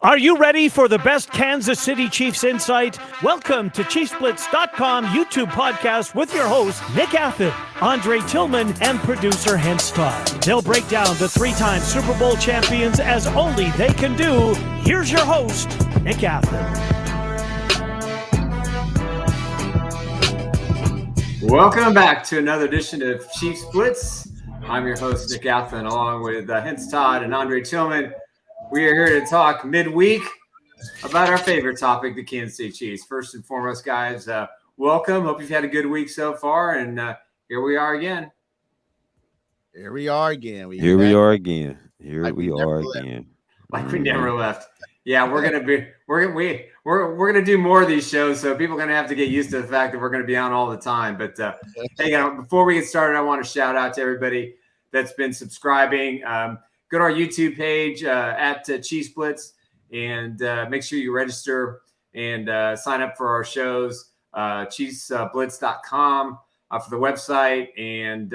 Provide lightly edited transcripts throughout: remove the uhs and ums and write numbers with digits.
Are you ready for the best Kansas City Chiefs insight? Welcome to ChiefsBlitz.com YouTube podcast with your hosts, Nick Athan, Andre Tillman, and producer Hense Todd. They'll break down the three-time Super Bowl champions as only they can do. Here's your host, Nick Athan. Welcome back to another edition of Chiefs Blitz. I'm your host, Nick Athan, along with Hense Todd and Andre Tillman. We are here to talk midweek about our favorite topic, the Kansas City Chiefs. First and foremost, guys, welcome. Hope you've had a good week so far, and here we are again. Here we are again. Like we never left. Yeah, we're gonna do more of these shows, so people are gonna have to get used to the fact that we're gonna be on all the time. But hey, before we get started, I want to shout out to everybody that's been subscribing. Go to our YouTube page at Chiefs Blitz and make sure you register and sign up for our shows. ChiefsBlitz.com for the website, and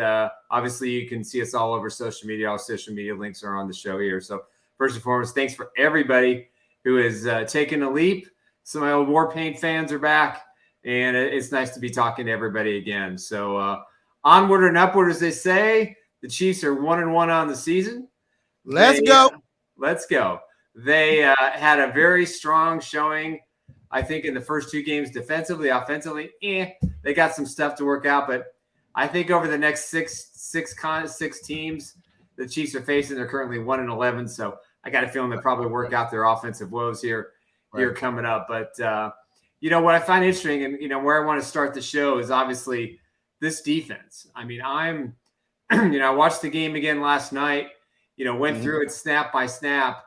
obviously you can see us all over social media. All social media links are on the show here. So first and foremost, thanks for everybody who has taken a leap. Some of my old War Paint fans are back, and it's nice to be talking to everybody again. So onward and upward, as they say. The Chiefs are 1-1 on the season. Let's go. They had a very strong showing, I think, in the first two games defensively. Offensively, they got some stuff to work out. But I think over the next six teams the Chiefs are facing, they're currently 1-11. So I got a feeling they'll probably work out their offensive woes here coming up. But, what I find interesting and, where I want to start the show is obviously this defense. I mean, I watched the game again last night. Went through it snap by snap.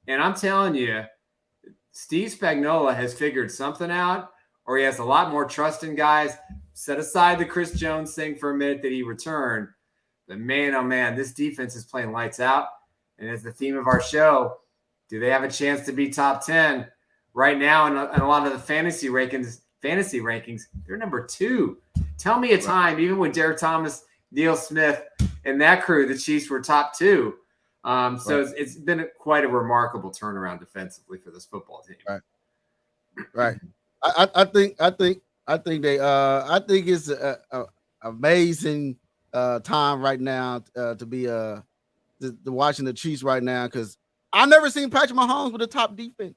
And I'm telling you, Steve Spagnuolo has figured something out, or he has a lot more trust in guys. Set aside the Chris Jones thing for a minute that he returned. But man, oh man, this defense is playing lights out. And as the theme of our show, do they have a chance to be top 10? Right now, in a lot of the fantasy rankings, they're number 2. Tell me a time, even with Derek Thomas, Neil Smith, and that crew, the Chiefs were top 2. It's been quite a remarkable turnaround defensively for this football team. Right. I think it's a amazing time right now to be watching the Chiefs right now, because I never seen Patrick Mahomes with a top defense,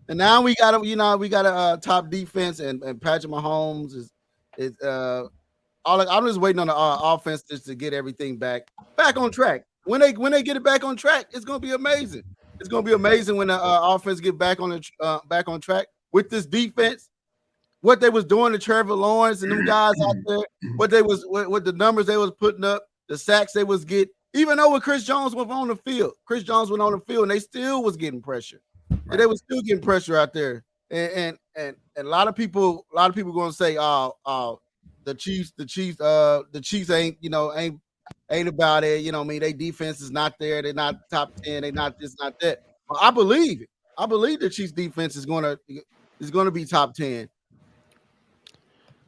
and now we got a top defense, and Patrick Mahomes is I'm just waiting on the offense just to get everything back on track. When they get it back on track, it's gonna be amazing. It's gonna be amazing when the offense get back on track with this defense. What they was doing to Trevor Lawrence and them guys out there, what the numbers they was putting up, the sacks they was getting. Even though when Chris Jones went on the field, and they still was getting pressure. Right. And they was still getting pressure out there. And a lot of people gonna say, the Chiefs ain't about it. Their defense is not there. They're not top 10. They're not this, not that. But I believe it. I believe the Chiefs defense is gonna be top 10.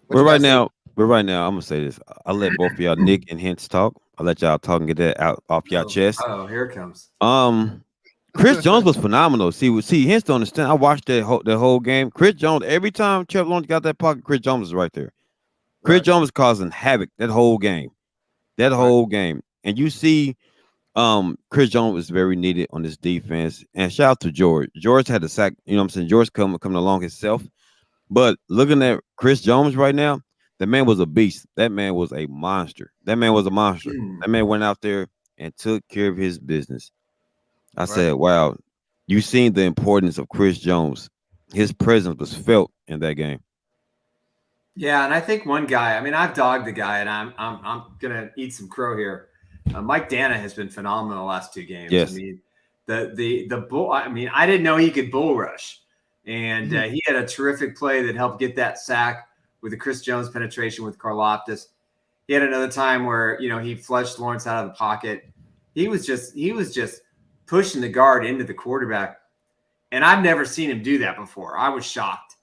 But right now, I'm gonna say this. I'll let both of y'all, Nick and Hense, talk. I'll let y'all talk and get that out off y'all chest. Oh, here it comes. Chris Jones was phenomenal. See, Hense don't understand. I watched the whole game. Chris Jones, every time Trevor Lawrence got that pocket, Chris Jones was right there. Chris Jones was causing havoc that whole game. And you see, Chris Jones was very needed on this defense. And shout out to George. George had a sack. George coming along himself. But looking at Chris Jones right now, the man was a beast. That man was a monster. That man went out there and took care of his business. I said, wow, you seen the importance of Chris Jones. His presence was felt in that game. Yeah, and I think one guy, I've dogged the guy, and I'm gonna eat some crow here. Mike Dana has been phenomenal the last 2 games. Yes. The bull. I didn't know he could bull rush, and he had a terrific play that helped get that sack with the Chris Jones penetration with Karlaftis. He had another time where he flushed Lawrence out of the pocket. He was just pushing the guard into the quarterback, and I've never seen him do that before. I was shocked.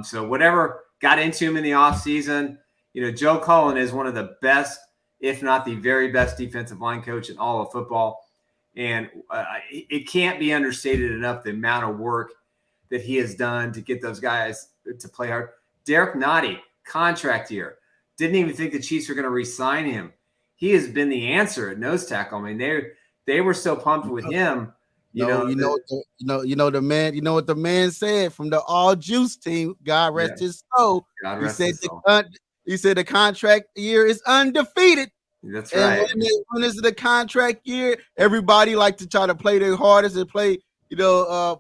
So whatever got into him in the offseason. Joe Cullen is one of the best, if not the very best defensive line coach in all of football. And it can't be understated enough the amount of work that he has done to get those guys to play hard. Derek Nottie, contract year. Didn't even think the Chiefs were going to re-sign him. He has been the answer at nose tackle. I mean, they were so pumped with him. You know the man. You know what the man said from the All Juice team. God rest his soul. He said the contract year is undefeated. That's right. And when it's the contract year, everybody like to try to play their hardest and play the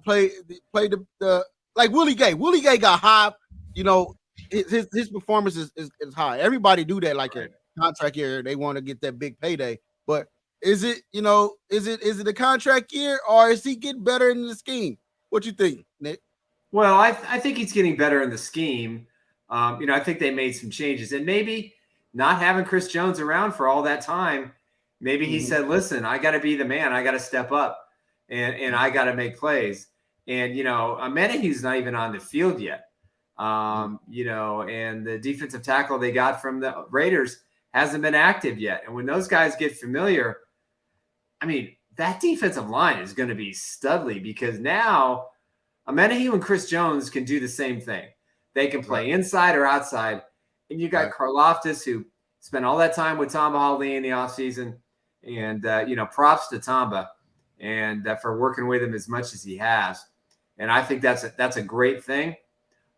like Willie Gay. Willie Gay got high. You know, his performance is high. Everybody do that like a contract year. They want to get that big payday. But is it a contract year, or is he getting better in the scheme? What you think, Nick? Well, I think he's getting better in the scheme. I think they made some changes, and maybe not having Chris Jones around for all that time, maybe he said, listen, I got to be the man. I got to step up and I got to make plays. And, Menahue's not even on the field yet. And the defensive tackle they got from the Raiders hasn't been active yet. And when those guys get familiar, I mean, that defensive line is going to be studly because now Menahue and Chris Jones can do the same thing. They can play inside or outside. And you got Karlaftis, who spent all that time with Tamba Hali in the offseason. And, props to Tamba and for working with him as much as he has. And I think that's a great thing.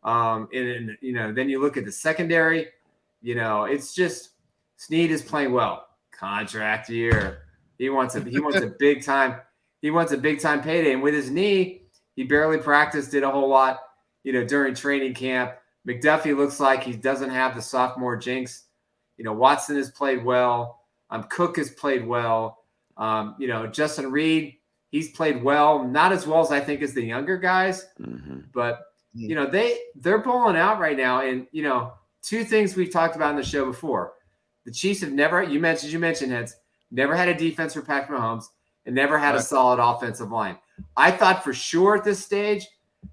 Then you look at the secondary, it's just Snead is playing well. Contract year. He wants a big time. He wants a big time payday. And with his knee, he barely practiced, did a whole lot, during training camp. McDuffie looks like he doesn't have the sophomore jinx. Watson has played well. Cook has played well. Justin Reed, he's played well. Not as well as I think as the younger guys, but they're balling out right now. And two things we've talked about in the show before: the Chiefs have never. You mentioned Hense, never had a defense for Patrick Mahomes, and never had a solid offensive line. I thought for sure at this stage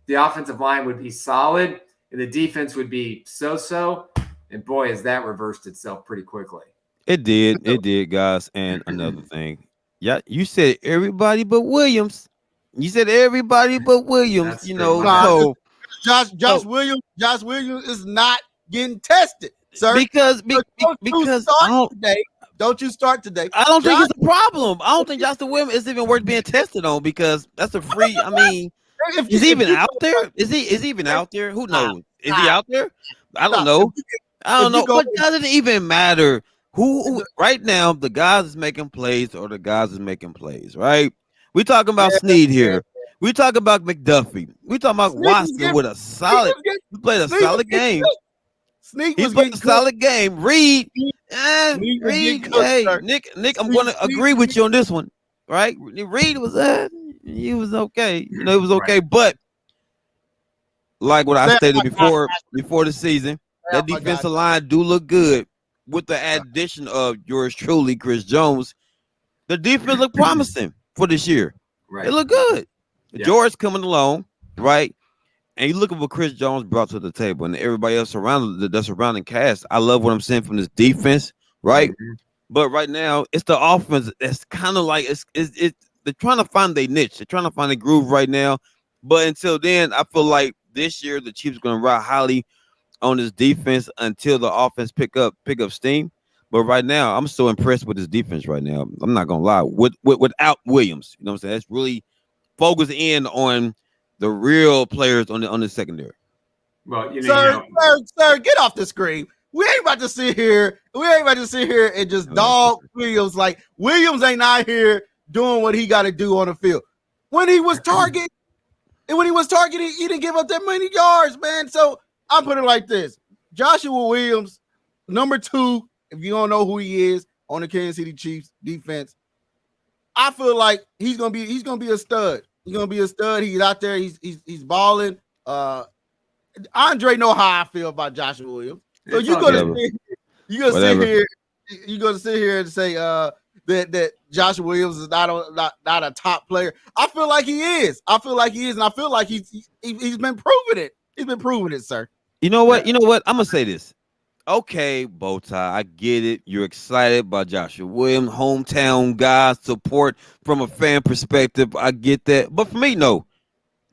the offensive line would be solid and the defense would be so-so. And boy, has that reversed itself pretty quickly. It did, guys. And another thing, you said everybody but Williams. You said everybody but Williams. So Josh Williams is not getting tested, sir. Because don't you start today? I don't think it's a problem. I don't think Justin Williams is even worth being tested on because that's a free. I mean, is he even out there? Is he even out there? Who knows? Is he out there? I don't know. But does it even matter who right now the guys is making plays or the guys is making plays, right? We talking about Snead here. We talk about McDuffie. We talking about Watson with a solid. He played a solid game. He played a solid game. Reed. Reed. Hey, Nick, I'm going to agree with you on this one, right? Reed was he was okay. It was okay, but like what I stated before the season, that defensive line do look good with the addition of yours truly, Chris Jones. The defense look promising for this year. Right. It look good. Yeah. George coming along, right? And you look at what Chris Jones brought to the table and everybody else around the surrounding cast. I love what I'm seeing from this defense, right? Mm-hmm. But right now, it's the offense that's kind of like it's they're trying to find their niche. They're trying to find a groove right now. But until then, I feel like this year the Chiefs are going to ride highly on this defense until the offense pick up steam. But right now, I'm so impressed with this defense right now. I'm not going to lie. Without Williams, you know what I'm saying? That's really focused in on the real players on the secondary. Well, sir, get off the screen. We ain't about to sit here and just dog Williams. Like Williams ain't out here doing what he got to do on the field. When he was targeted, he didn't give up that many yards, man. So I'll put it like this: Joshua Williams, number 2. If you don't know who he is on the Kansas City Chiefs defense, I feel like he's gonna be a stud. He's gonna be a stud. He's out there. He's balling. Andre know how I feel about Joshua Williams. So you're gonna sit here and say that Joshua Williams is not a top player. I feel like he is. And I feel like he's been proving it. He's been proving it, sir. You know what? I'm gonna say this. Okay, Bowtie, I get it. You're excited about Joshua Williams, hometown guy, support from a fan perspective. I get that. But for me, no.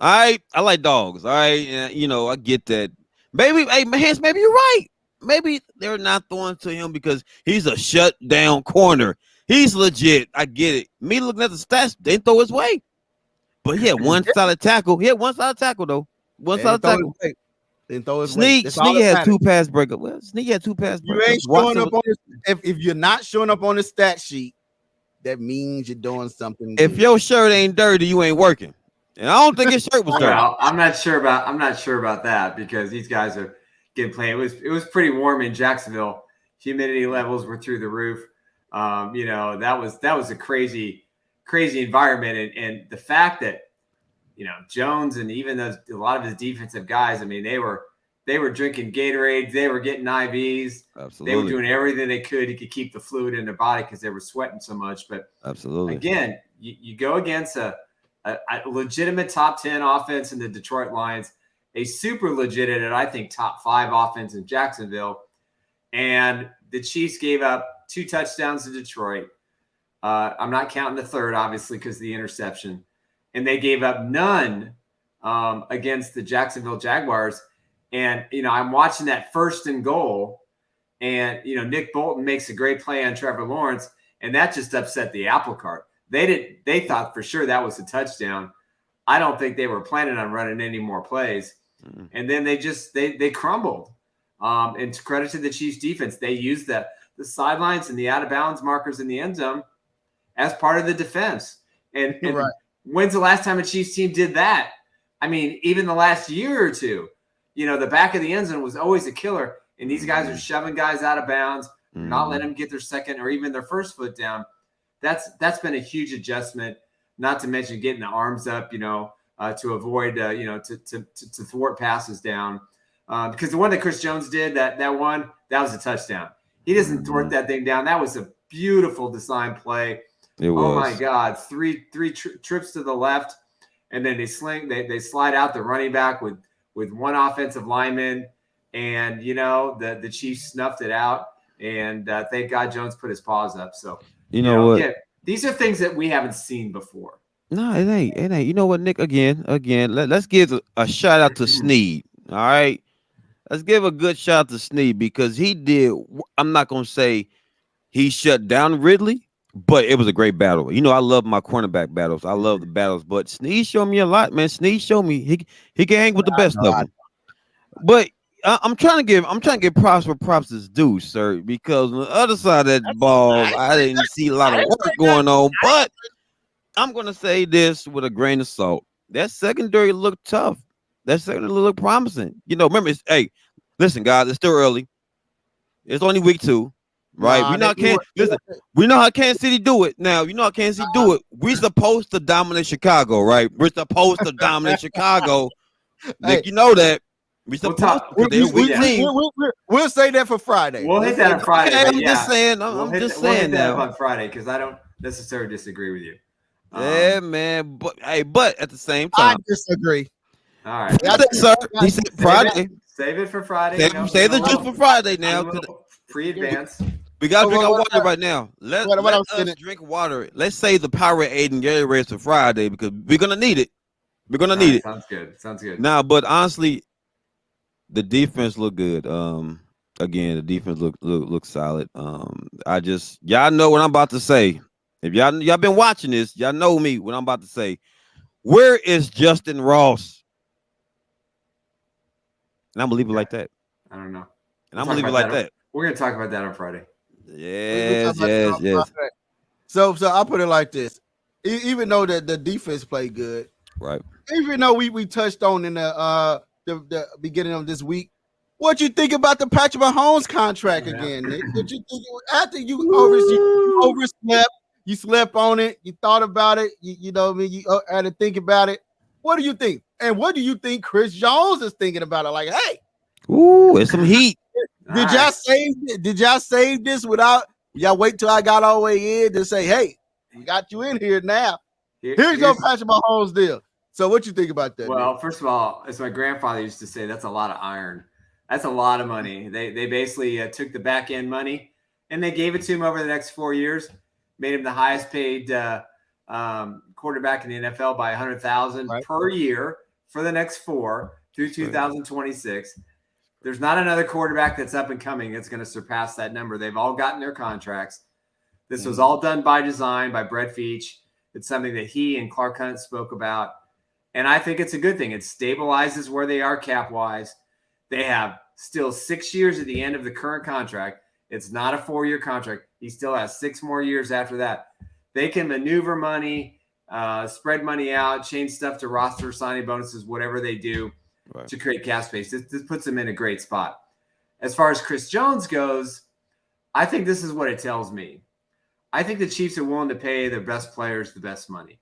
I like dogs. All right, I get that. Maybe, hey, Hans, maybe you're right. Maybe they're not throwing to him because he's a shut down corner. He's legit. I get it. Me looking at the stats, they throw his way. But he had one solid tackle. He had one solid tackle though. One solid tackle. Then throw his way. Sneak had two pass breakups. Well, Sneak had two pass breakups. You ain't showing up on this, if you're not showing up on the stat sheet, that means you're doing something. If good. your shirt ain't dirty, you ain't working. And I don't think his shirt was dirty. Well, I'm not sure about that because these guys are getting played. It was pretty warm in Jacksonville. Humidity levels were through the roof. That was a crazy environment, and the fact that Jones and even a lot of his defensive guys, I mean, they were drinking Gatorades, they were getting IVs, Absolutely. They were doing everything they could to keep the fluid in their body because they were sweating so much. But absolutely, again, you go against a legitimate top 10 offense in the Detroit Lions, a super legitimate, I think, top 5 offense in Jacksonville, and the Chiefs gave up 2 touchdowns to Detroit. I'm not counting the third, obviously, because of the interception. And they gave up none against the Jacksonville Jaguars. And, I'm watching that 1st and goal. And, Nick Bolton makes a great play on Trevor Lawrence. And that just upset the apple cart. They thought for sure that was a touchdown. I don't think they were planning on running any more plays. Mm-hmm. And then they crumbled. And to credit to the Chiefs defense, they used the sidelines and the out of bounds markers in the end zone as part of the defense. And right. When's the last time a Chiefs team did that? I mean, even the last year or two, the back of the end zone was always a killer. And these guys are shoving guys out of bounds, not letting them get their second or even their first foot down. That's been a huge adjustment, not to mention getting the arms up, to avoid, to thwart passes down. Because the one that Chris Jones did, that was a touchdown. He doesn't thwart that thing down. That was a beautiful design play. It was. Oh my God! Three trips to the left, and then they slide out the running back with one offensive lineman, and the Chiefs snuffed it out. And thank God Jones put his paws up. So what? Yeah, these are things that we haven't seen before. No, it ain't. You know what, Nick? Again, let's give a shout out to Snead. All right, let's give a good shout out to Snead because he did. I'm not gonna say he shut down Ridley. But it was a great battle. I love my cornerback battles. I love the battles. But Snead showed me a lot, man. Snead showed me he can hang with the best of them. But I'm trying to give props where props is due, sir. Because on the other side of that ball, I didn't see a lot of work going on. But I'm gonna say this with a grain of salt. That secondary looked tough. That secondary looked promising. Remember, listen, guys, it's still early. It's only week 2. Right, we know how Kansas City do it. Now, how Kansas City do it. We're supposed to dominate Chicago, right? We're supposed to dominate Chicago. Nick, you know that. We're supposed to. We'll say that for Friday. We'll hit that on Friday. Okay, I'm just saying. I'm just saying that on Friday because I don't necessarily disagree with you. Yeah, man. But at the same time, I disagree. All right, sir. He said Friday. Save it for Friday. Save the juice for Friday now. Pre-advance. We gotta drink our water right now. Let us drink water. Let's save the Powerade and Gatorade for Friday because we're gonna need it. We're gonna need it. Sounds good. Now, but honestly, the defense looked good. Again, the defense look solid. Y'all know what I'm about to say. If y'all been watching this, y'all know me. What I'm about to say. Where is Justin Ross? And I'm gonna leave it like that. I don't know. And I'm gonna leave it like that. We're gonna talk about that on Friday. Yes. So I'll put it like this: even though the defense played good, right? Even though we touched on in the beginning of this week, what you think about the Patrick Mahomes contract again, Nick? What you think after you overslept, you slept on it, you thought about it, you had to think about it. What do you think? And what do you think Chris Jones is thinking about it? Like, hey, it's some heat. Did y'all save this without y'all wait till I got all the way in to say, hey, we got you in here now. Here's your Patrick Mahomes deal. So what you think about that? Well, first of all, as my grandfather used to say, that's a lot of iron. That's a lot of money. They basically took the back end money and they gave it to him over the next 4 years, made him the highest paid quarterback in the NFL by $100,000 per year for the next 4 through 2026. There's not another quarterback that's up and coming that's going to surpass that number. They've all gotten their contracts. This was all done by design by Brett Veach. It's something that he and Clark Hunt spoke about. And I think it's a good thing. It stabilizes where they are cap-wise. They have still 6 years at the end of the current contract. It's not a 4-year contract. He still has 6 more years after that. They can maneuver money, spread money out, change stuff to roster signing bonuses, whatever they do to create cap space. This puts them in a great spot. As far as Chris Jones goes, I think this is what it tells me. I think the Chiefs are willing to pay their best players the best money,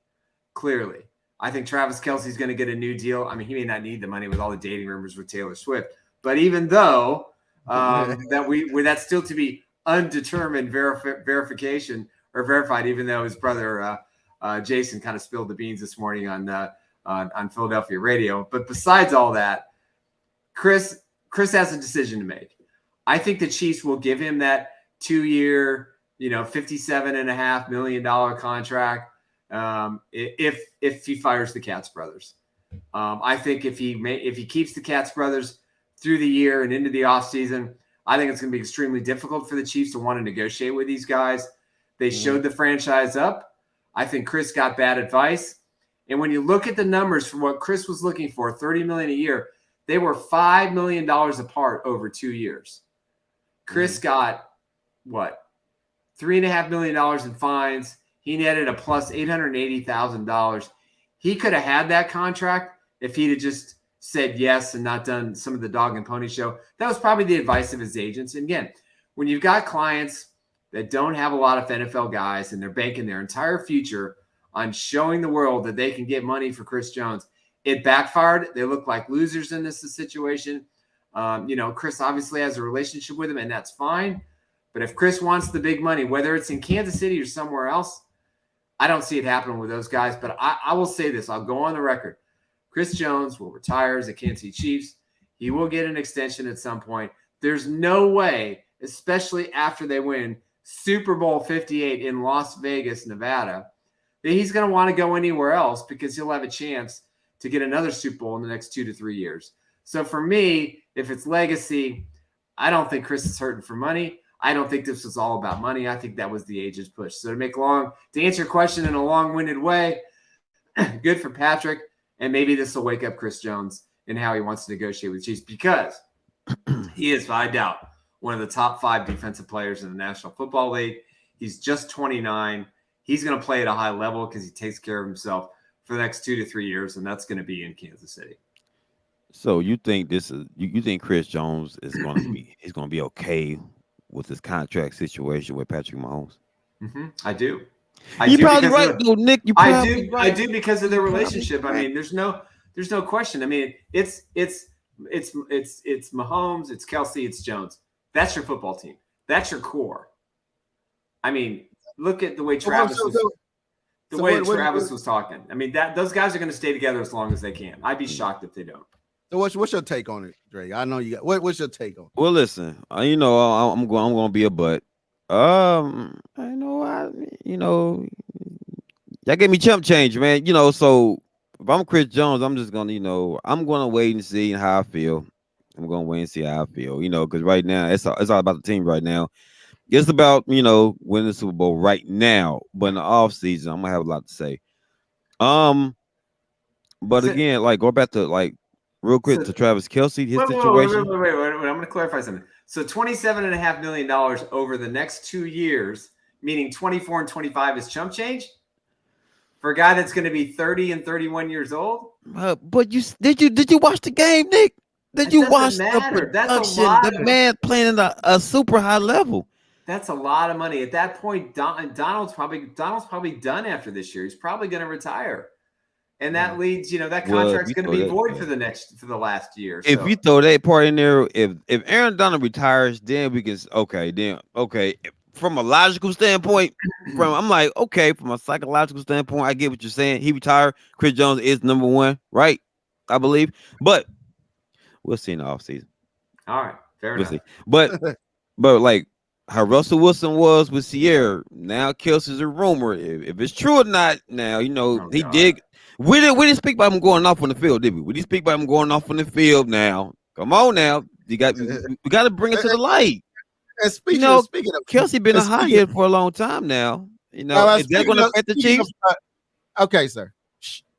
clearly. I think Travis Kelce's going to get a new deal. I mean, he may not need the money with all the dating rumors with Taylor Swift. But even though that's still to be undetermined verification or verified, even though his brother Jason kind of spilled the beans this morning on Philadelphia radio. But besides all that, Chris has a decision to make. I think the Chiefs will give him that 2-year, $57.5 million contract if he fires the Katz brothers. I think if he keeps the Katz brothers through the year and into the offseason, I think it's going to be extremely difficult for the Chiefs to want to negotiate with these guys. They showed the franchise up. I think Chris got bad advice. And when you look at the numbers for what Chris was looking for, $30 million a year, they were $5 million apart over 2 years. Chris got what? $3.5 million in fines. He netted a plus $880,000. He could have had that contract if he'd have just said yes and not done some of the dog and pony show. That was probably the advice of his agents. And again, when you've got clients that don't have a lot of NFL guys and they're banking their entire future on showing the world that they can get money for Chris Jones, it backfired. They look like losers in this situation. Chris obviously has a relationship with him, and that's fine. But if Chris wants the big money, whether it's in Kansas City or somewhere else, I don't see it happening with those guys. But I will say this. I'll go on the record. Chris Jones will retire as a Kansas City Chiefs. He will get an extension at some point. There's no way, especially after they win Super Bowl 58 in Las Vegas, Nevada, that he's going to want to go anywhere else because he'll have a chance to get another Super Bowl in the next 2 to 3 years. So for me, if it's legacy, I don't think Chris is hurting for money. I don't think this was all about money. I think that was the agent's push. So to answer your question in a long-winded way, good for Patrick. And maybe this will wake up Chris Jones in how he wants to negotiate with Chiefs, because he is, I doubt, one of the top 5 defensive players in the National Football League. He's just 29. He's going to play at a high level because he takes care of himself for the next 2 to 3 years, and that's going to be in Kansas City. So you think you think Chris Jones is going to be okay with this contract situation with Patrick Mahomes? Mm-hmm. I do. You're probably right, though, Nick. I do because of their relationship. I mean, there's no question. I mean, it's Mahomes, it's Kelce, it's Jones. That's your football team. That's your core. I mean, look at the way Travis was talking. I mean, those guys are going to stay together as long as they can. I'd be shocked if they don't. So what's your take on it, Dre? I know you got what's your take on it? Well, listen, I'm going to be a butt. Y'all gave me chump change, man. So if I'm Chris Jones, I'm just gonna, I'm gonna wait and see how I feel. I'm gonna wait and see how I feel, because right now it's all about the team right now. It's about, winning the Super Bowl right now. But in the offseason, I'm gonna have a lot to say. But again, go back to real quick to Travis Kelce, his situation. Wait. I'm gonna clarify something. So $27.5 million over the next 2 years, meaning 24 and 25 is chump change for a guy that's going to be 30 and 31 years old. But did you watch the game, Nick? Did you watch the production? The man playing at a super high level. That's a lot of money. At that point, Donald's probably done after this year. He's probably going to retire. And that leads, that contract's going to be void for the last year. So. If you throw that part in there, if Aaron Donald retires, then we can okay. From a logical standpoint, from a psychological standpoint, I get what you're saying. He retired. Chris Jones is number 1, right? I believe, but we'll see in the offseason. All right, fair We'll enough. see. But like how Russell Wilson was with Sierra, now Kelsey's a rumor. If it's true or not, now Oh he God. did. We didn't speak about him going off on the field, did we? We didn't speak about him going off on the field. Now, come on, now we got to bring it to the light. And speaking of Kelsey been a hot speaking, head for a long time now. Is that going to affect the Chiefs? Okay, sir.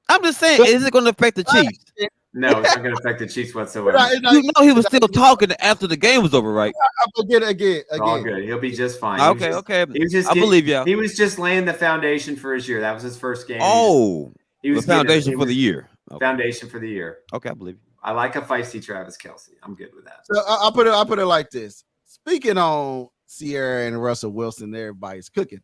I'm just saying, is it going to affect the Chiefs? No, it's not going to affect the Chiefs whatsoever. He was still talking after the game was over, right? I'm gonna get it again. All good. He'll be just fine. Okay. He was just I believe you. He was just laying the foundation for his year. That was his first game. He was the foundation for the year. Foundation for the year. Okay, I believe you. I like a feisty Travis Kelce. I'm good with that. So I'll put it like this. Speaking on Sierra and Russell Wilson, everybody's cooking.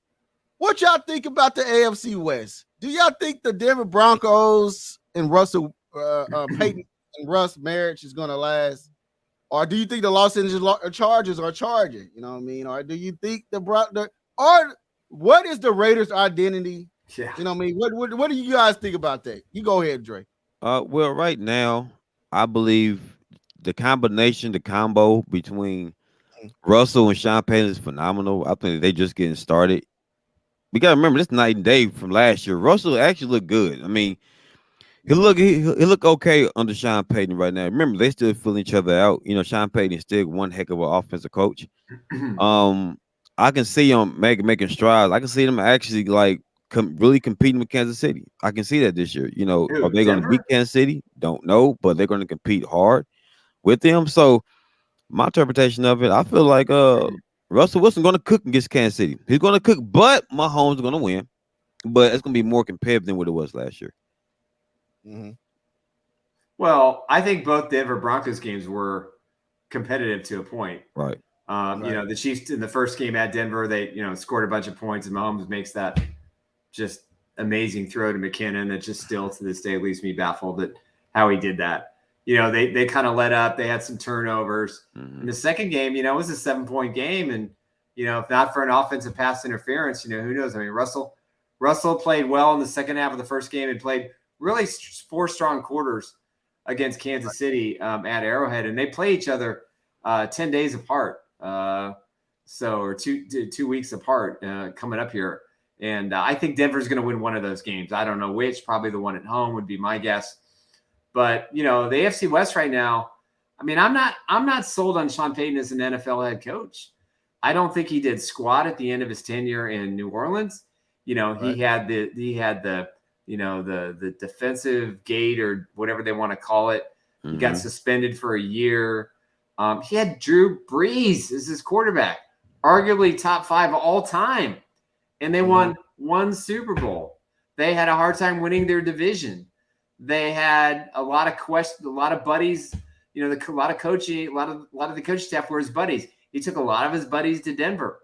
What y'all think about the AFC West? Do y'all think the Denver Broncos and Russell Peyton and Russ marriage is gonna last? Or do you think the Los Angeles Chargers are charging? You know what I mean? Or do you think or what is the Raiders' identity? Yeah. You know what I mean? What do you guys think about that? You go ahead, Dre. Well, right now, I believe the combo between Russell and Sean Payton is phenomenal. I think they just getting started. We gotta remember this night and day from last year. Russell actually looked good. I mean, he look okay under Sean Payton right now. Remember, they still filling each other out. Sean Payton is still one heck of an offensive coach. I can see him making strides. I can see them actually really competing with Kansas City. I can see that this year. Are they going to beat Kansas City? Don't know, but they're going to compete hard with them. So my interpretation of it, I feel like Russell Wilson going to cook against Kansas City. He's going to cook, but Mahomes is going to win. But it's going to be more competitive than what it was last year. Mm-hmm. Well, I think both Denver Broncos games were competitive to a point. Right. The Chiefs in the first game at Denver, they scored a bunch of points, and Mahomes makes that just amazing throw to McKinnon that just still to this day leaves me baffled at how he did that. They kind of let up. They had some turnovers. Mm-hmm. In the second game, it was a 7-point game, and if not for an offensive pass interference, who knows? I mean, Russell played well in the second half of the first game and played really 4 strong quarters against Kansas City at Arrowhead, and they play each other 10 days apart, or 2 weeks apart coming up here. And I think Denver's going to win one of those games. I don't know which. Probably the one at home would be my guess. But the AFC West right now, I mean, I'm not sold on Sean Payton as an NFL head coach. I don't think he did squat at the end of his tenure in New Orleans. Right. He had the defensive gate or whatever they want to call it. Mm-hmm. He got suspended for a year. He had Drew Brees as his quarterback, arguably top 5 all time. And they won one Super Bowl. They had a hard time winning their division. They had a lot of questions, a lot of buddies, a lot of coaching, a lot of the coaching staff were his buddies. He took a lot of his buddies to Denver.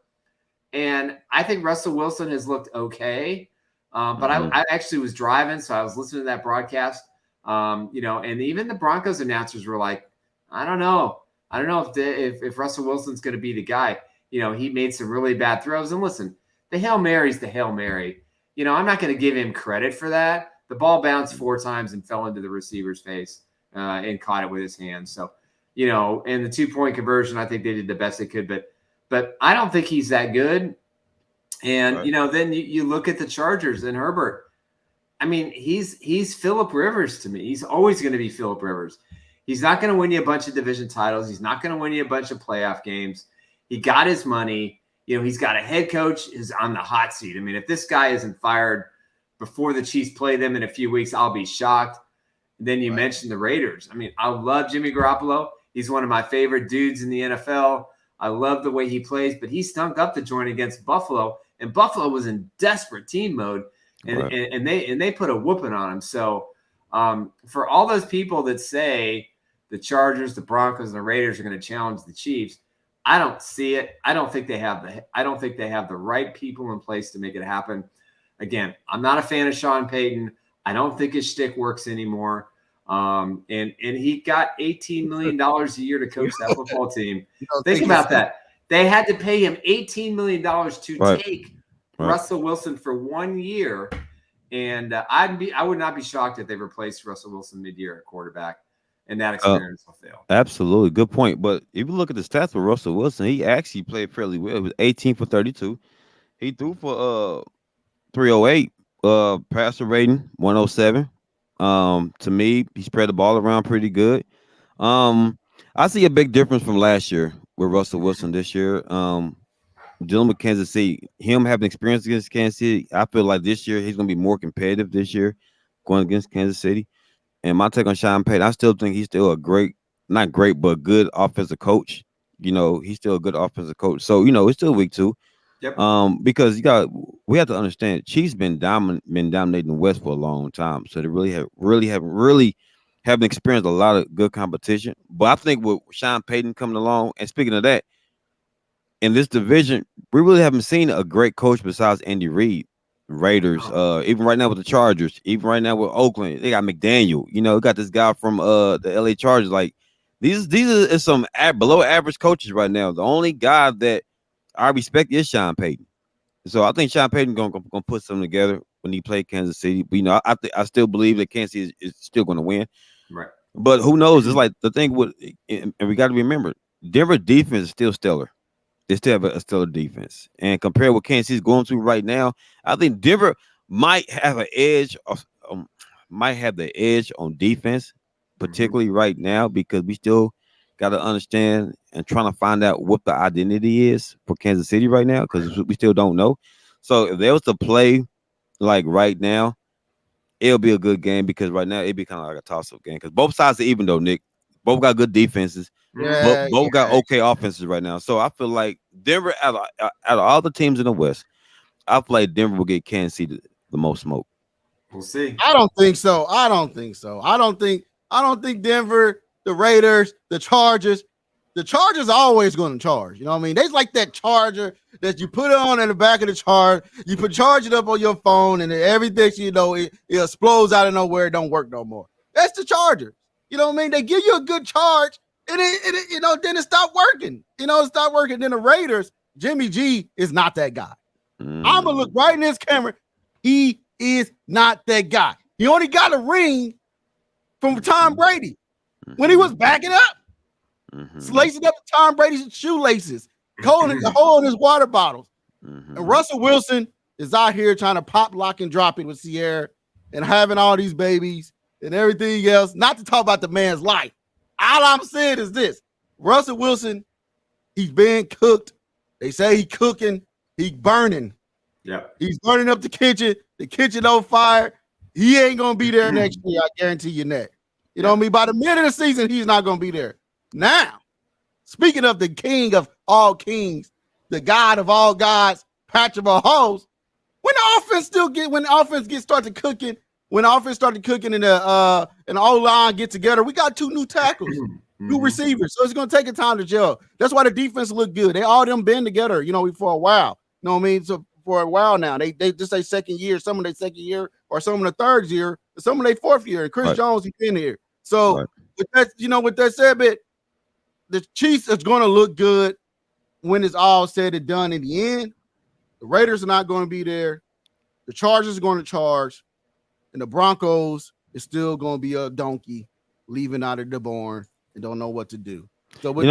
And I think Russell Wilson has looked okay. But I actually was driving, so I was listening to that broadcast. And even the Broncos announcers were like, I don't know if Russell Wilson's going to be the guy. He made some really bad throws. And listen, the Hail Mary's the Hail Mary. I'm not going to give him credit for that. The ball bounced 4 times and fell into the receiver's face and caught it with his hand. So, and the 2-point conversion, I think they did the best they could. But I don't think he's that good. And, right. Then you look at the Chargers and Herbert. I mean, he's Phillip Rivers to me. He's always going to be Phillip Rivers. He's not going to win you a bunch of division titles. He's not going to win you a bunch of playoff games. He got his money. He's got a head coach who's on the hot seat. I mean, if this guy isn't fired before the Chiefs play them in a few weeks, I'll be shocked. Then you mentioned the Raiders. I mean, I love Jimmy Garoppolo. He's one of my favorite dudes in the NFL. I love the way he plays, but he stunk up the joint against Buffalo, and Buffalo was in desperate team mode, and they put a whooping on him. So for all those people that say the Chargers, the Broncos, and the Raiders are going to challenge the Chiefs, I don't see it. I don't think they have the right people in place to make it happen. Again, I'm not a fan of Sean Payton. I don't think his shtick works anymore. And he got $18 million a year to coach that football team. Think about that. They had to pay him $18 million to take Russell Wilson for 1 year. And I would not be shocked if they replaced Russell Wilson mid-year at quarterback. and that experience will fail. Absolutely. Good point. But if you look at the stats for Russell Wilson, he actually played fairly well. It was 18 for 32. He threw for 308, passer rating 107. To me, he spread the ball around pretty good. I see a big difference from last year with Russell Wilson this year. Dealing with Kansas City, him having experience against Kansas City, I feel like this year he's going to be more competitive this year going against Kansas City. And my take on Sean Payton, I still think he's still a great, not great, but good offensive coach. He's still a good offensive coach. So, it's still week 2. Yep. Because we have to understand Chiefs been dominating the West for a long time. So they haven't experienced a lot of good competition. But I think with Sean Payton coming along, and speaking of that, in this division, we really haven't seen a great coach besides Andy Reid. Raiders, even right now with the Chargers, even right now with Oakland, they got McDaniel. Got this guy from the LA Chargers. Like these are some below average coaches right now. The only guy that I respect is Sean Payton. So I think Sean Payton gonna put something together when he played Kansas City. But I still believe that Kansas City is still gonna win. Right. But who knows? It's like the thing with, and we got to remember, Denver defense is still stellar. They still have a stellar defense, and compared with Kansas City's going through right now, I think Denver might have an edge. Might have the edge on defense, particularly right now, because we still got to understand and trying to find out what the identity is for Kansas City right now, because we still don't know. So if there was to play like right now, it'll be a good game, because right now it'd be kind of like a toss-up game, because both sides are even though, Nick. Both got good defenses. Both got okay offenses right now. So I feel like Denver, out of all the teams in the West, I feel like Denver will get Kansas City the most smoke. We'll see. I don't think so. I don't think Denver, the Raiders, the Chargers are always going to charge. You know what I mean? They like that charger that you put on in the back of the charge. You charge it up on your phone, and everything it explodes out of nowhere. It don't work no more. That's the Charger. You know what I mean? They give you a good charge, and then it stopped working. It stopped working. Then the Raiders, Jimmy G is not that guy. I'm gonna look right in this camera. He is not that guy. He only got a ring from Tom Brady when he was backing up, lacing up Tom Brady's shoelaces, holding his water bottles. And Russell Wilson is out here trying to pop, lock, and drop it with Sierra and having all these babies and everything else. Not to talk about the man's life. All I'm saying is this: Russell Wilson, he's being cooked. They say he's cooking. He's burning. Yeah, he's burning up the kitchen. The kitchen on fire. He ain't gonna be there next year. I guarantee you that. You know what I mean? By the middle of the season, he's not gonna be there. Now, speaking of the king of all kings, the God of all gods, Patrick Mahomes, when the offense started cooking, when the offense started cooking and the O-line get together, we got 2 new tackles, 2 receivers. So it's gonna take a time to gel. That's why the defense look good. They all them been together, for a while. You know what I mean? So for a while now, they just say second year, some of their second year, or some of the third year, some of their fourth year. And Chris Jones, he's been here. So with that said, the Chiefs is going to look good when it's all said and done. In the end, the Raiders are not going to be there. The Chargers are going to charge, and the Broncos is still going to be a donkey leaving out of the barn and don't know what to do. So with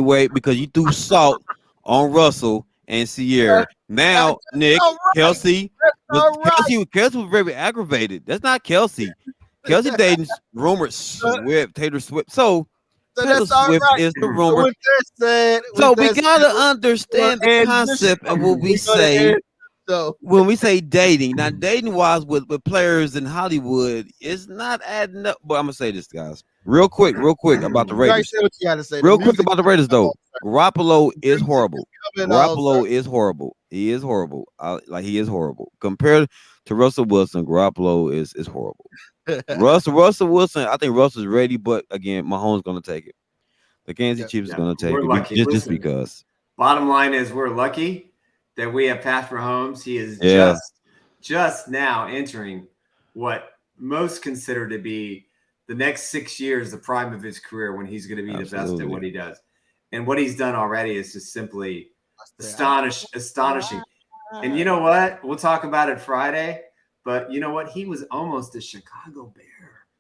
wait, because you threw salt on Russell and Sierra. Now, Nick, Kelsey was very aggravated. That's not Kelsey. Kelsey Dayton's rumored Taylor Swift. So Taylor Swift is the rumor. So we gotta understand the concept of what we say. So when we say dating, now dating wise with players in Hollywood, it's not adding up. But I'm gonna say this, guys, real quick about the Raiders. Real quick about the Raiders, though. Garoppolo is horrible. Garoppolo is horrible. He is horrible. He is horrible compared to Russell Wilson. Garoppolo is horrible. Russell Wilson, I think Russell's ready, but again, Mahomes gonna take it. The Kansas City Chiefs is gonna take it just because. Bottom line is, we're lucky that we have Patrick Mahomes. He is just now entering what most consider to be the next 6 years, the prime of his career, when he's going to be the best at what he does. And what he's done already is just simply astonishing. And you know what? We'll talk about it Friday. But you know what? He was almost a Chicago Bear.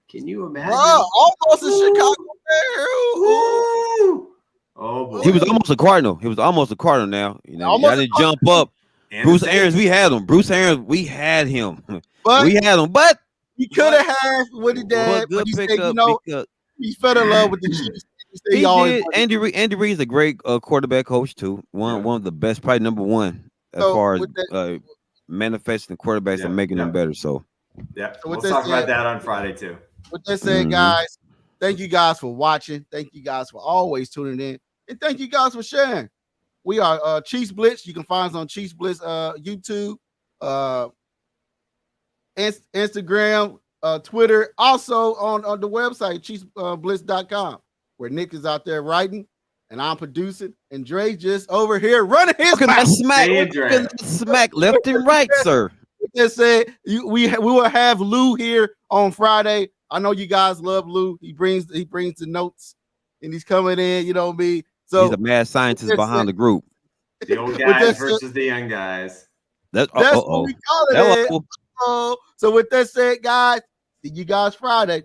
Can you imagine? Almost a Chicago Bear. Ooh. Oh boy. He was almost a Cardinal. He was almost a Cardinal now. You know, Almost I didn't jump up. And Bruce the Arians, Saints. we had him. Bruce Arians, we had him. But we had him. But he could have had what he did. good But he said, pickup you know, because he fell in love with the Chiefs. he always did. Andy Reid's a great quarterback coach too. One of the best, probably number one as far as manifesting quarterbacks and making them better. So yeah, we'll talk about that on Friday too. With that said, guys, thank you guys for watching. Thank you guys for always tuning in, and thank you guys for sharing. We are Chiefs Blitz. You can find us on Chiefs Blitz YouTube, Instagram, Twitter, also on the website chiefsblitz.com, where Nick is out there writing and I'm producing, and Dre just over here running his mouth. Smack left and right, sir. Just said we will have Lou here on Friday. I know you guys love Lou. He brings the notes and he's coming in, you know me. So he's a mad scientist behind the group. The old guys versus the young guys. That's what we call it. So with that said, guys, see you guys Friday.